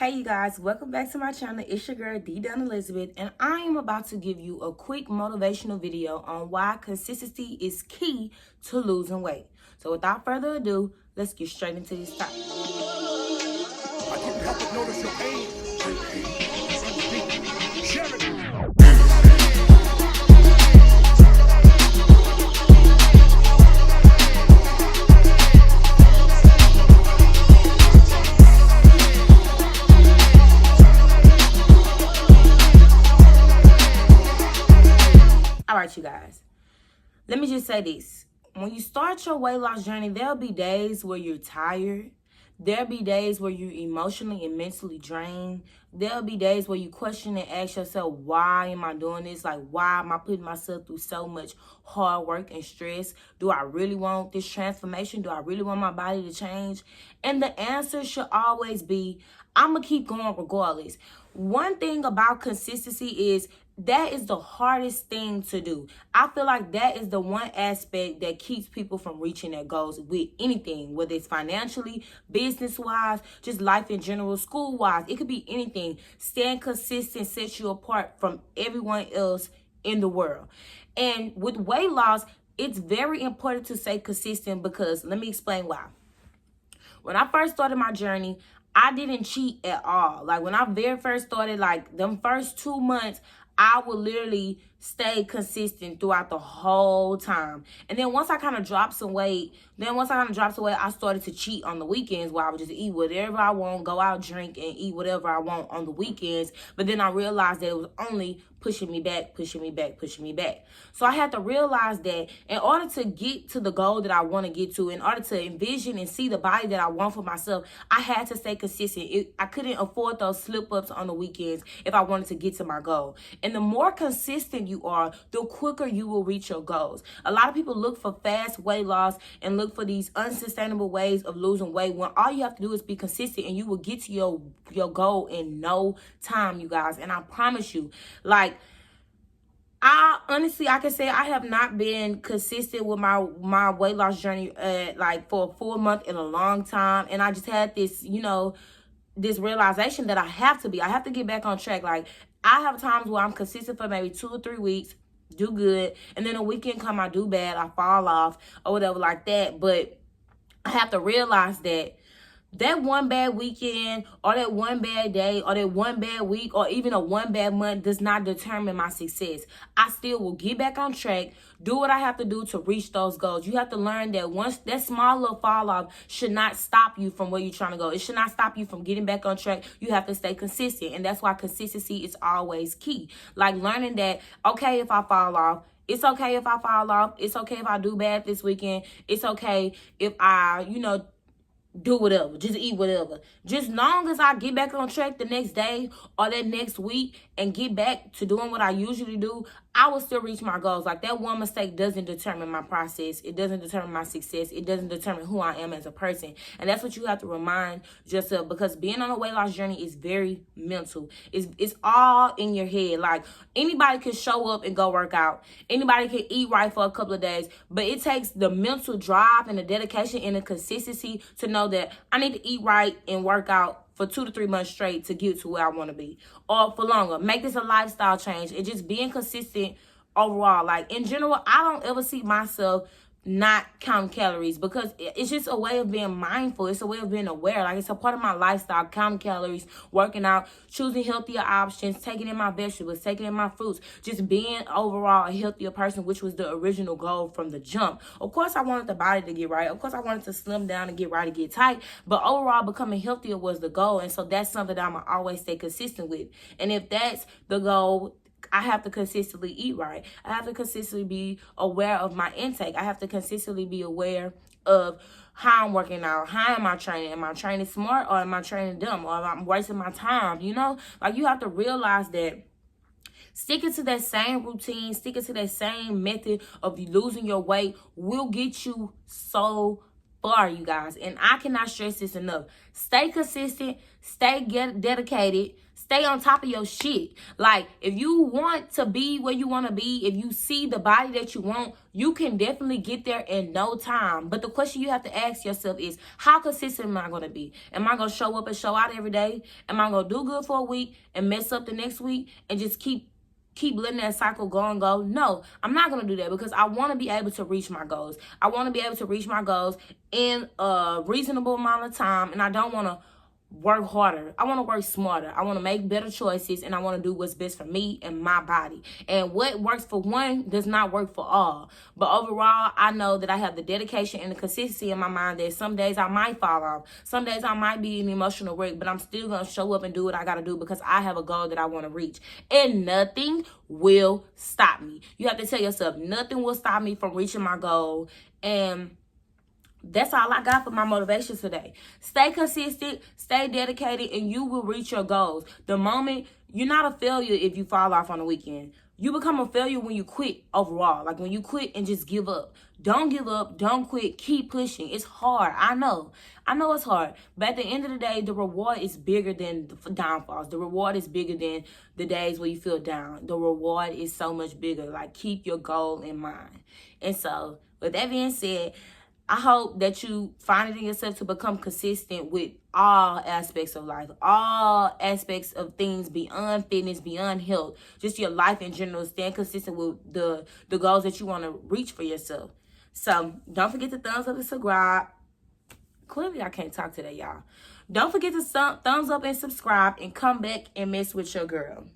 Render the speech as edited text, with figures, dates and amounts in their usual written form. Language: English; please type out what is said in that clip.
Hey you guys, welcome back to my channel. It's your girl D Dunn Elizabeth, and I am about to give you a quick motivational video on why consistency is key to losing weight. So without further ado, let's get straight into this topic. I can't help but notice your pain. Share it. All right, you guys, let me just say this. When you start your weight loss journey, there'll be days where you're tired. There'll be days where you're emotionally and mentally drained. There'll be days where you question and ask yourself, why am I doing this? Like, why am I putting myself through so much hard work and stress? Do I really want this transformation? Do I really want my body to change? And the answer should always be, I'm going to keep going regardless. One thing about consistency is that is the hardest thing to do. I feel like that is the one aspect that keeps people from reaching their goals with anything, whether it's financially, business-wise, just life in general, school-wise. It could be anything. Staying consistent sets you apart from everyone else in the world. And with weight loss, it's very important to stay consistent because let me explain why. When I first started my journey, I didn't cheat at all. Like when I very first started, like them first 2 months, I would literally stay consistent throughout the whole time. And then once I kind of dropped some weight, I started to cheat on the weekends where I would just eat whatever I want, go out, drink, and eat whatever I want on the weekends. But then I realized that it was only pushing me back. So I had to realize that in order to get to the goal that I want to get to, in order to envision and see the body that I want for myself, I had to stay consistent. I couldn't afford those slip-ups on the weekends if I wanted to get to my goal. And the more consistent you are, the quicker you will reach your goals. A lot of people look for fast weight loss and look for these unsustainable ways of losing weight when all you have to do is be consistent and you will get to your goal in no time, you guys. And I promise you, like, I can say I have not been consistent with my weight loss journey like for a full month in a long time. And I just had this, this realization that I have to get back on track. Like I have times where I'm consistent for maybe 2 or 3 weeks, do good. And then a weekend come, I do bad, I fall off or whatever like that. But I have to realize that one bad weekend or that one bad day or that one bad week or even a one bad month does not determine my success. I still will get back on track, do what I have to do to reach those goals. You have to learn that once that small little fall off should not stop you from where you're trying to go. It should not stop you from getting back on track. You have to stay consistent. And that's why consistency is always key. Like learning that, okay, if I fall off, it's okay if I fall off. It's okay if I do bad this weekend. It's okay if I, do whatever, just eat whatever. Just long as I get back on track the next day or that next week and get back to doing what I usually do, I will still reach my goals. Like that one mistake doesn't determine my process. It doesn't determine my success. It doesn't determine who I am as a person. And that's what you have to remind yourself, because being on a weight loss journey is very mental. It's all in your head. Like anybody can show up and go work out. Anybody can eat right for a couple of days, but it takes the mental drive and the dedication and the consistency to know that I need to eat right and work out for 2 to 3 months straight to get to where I want to be, or for longer. Make this a lifestyle change and just being consistent overall. Like in general, I don't ever see myself not counting calories because it's just a way of being mindful. It's a way of being aware. Like it's a part of my lifestyle, counting calories, working out, choosing healthier options, taking in my vegetables, taking in my fruits, just being overall a healthier person, which was the original goal from the jump. Of course, I wanted the body to get right. Of course, I wanted to slim down and get right and get tight, but overall becoming healthier was the goal. And so that's something that I'm gonna always stay consistent with. And if that's the goal, I have to consistently eat right. I have to consistently be aware of my intake. I have to consistently be aware of how I'm working out. How am I training? Am I training smart or am I training dumb? Or am I wasting my time? Like you have to realize that sticking to that same routine, sticking to that same method of losing your weight will get you so far, you guys. And I cannot stress this enough. Stay consistent, stay dedicated, Stay on top of your shit. Like, if you want to be where you want to be, if you see the body that you want, you can definitely get there in no time. But the question you have to ask yourself is, how consistent am I going to be? Am I going to show up and show out every day? Am I going to do good for a week and mess up the next week and just keep letting that cycle go and go? No, I'm not going to do that, because I want to be able to reach my goals. I want to be able to reach my goals in a reasonable amount of time, and I don't want to work harder. I want to work smarter. I want to make better choices, and I want to do what's best for me and my body. And what works for one does not work for all. But overall, I know that I have the dedication and the consistency in my mind that some days I might fall off. Some days I might be an emotional wreck, but I'm still going to show up and do what I got to do, because I have a goal that I want to reach. And nothing will stop me. You have to tell yourself, nothing will stop me from reaching my goal. And that's all I got for my motivation today. Stay consistent, stay dedicated, and you will reach your goals. The moment, you're not a failure if you fall off on the weekend. You become a failure when you quit overall. Like when you quit and just give up. Don't give up. Don't quit. Keep pushing. It's hard. I know it's hard. But at the end of the day, the reward is bigger than the downfalls. The reward is bigger than the days where you feel down. The reward is so much bigger. Like, keep your goal in mind. And so, with that being said, I hope that you find it in yourself to become consistent with all aspects of life, all aspects of things beyond fitness, beyond health, just your life in general. Stand consistent with the goals that you want to reach for yourself. So don't forget to thumbs up and subscribe. Clearly, I can't talk today, y'all. Don't forget to thumbs up and subscribe, and come back and mess with your girl.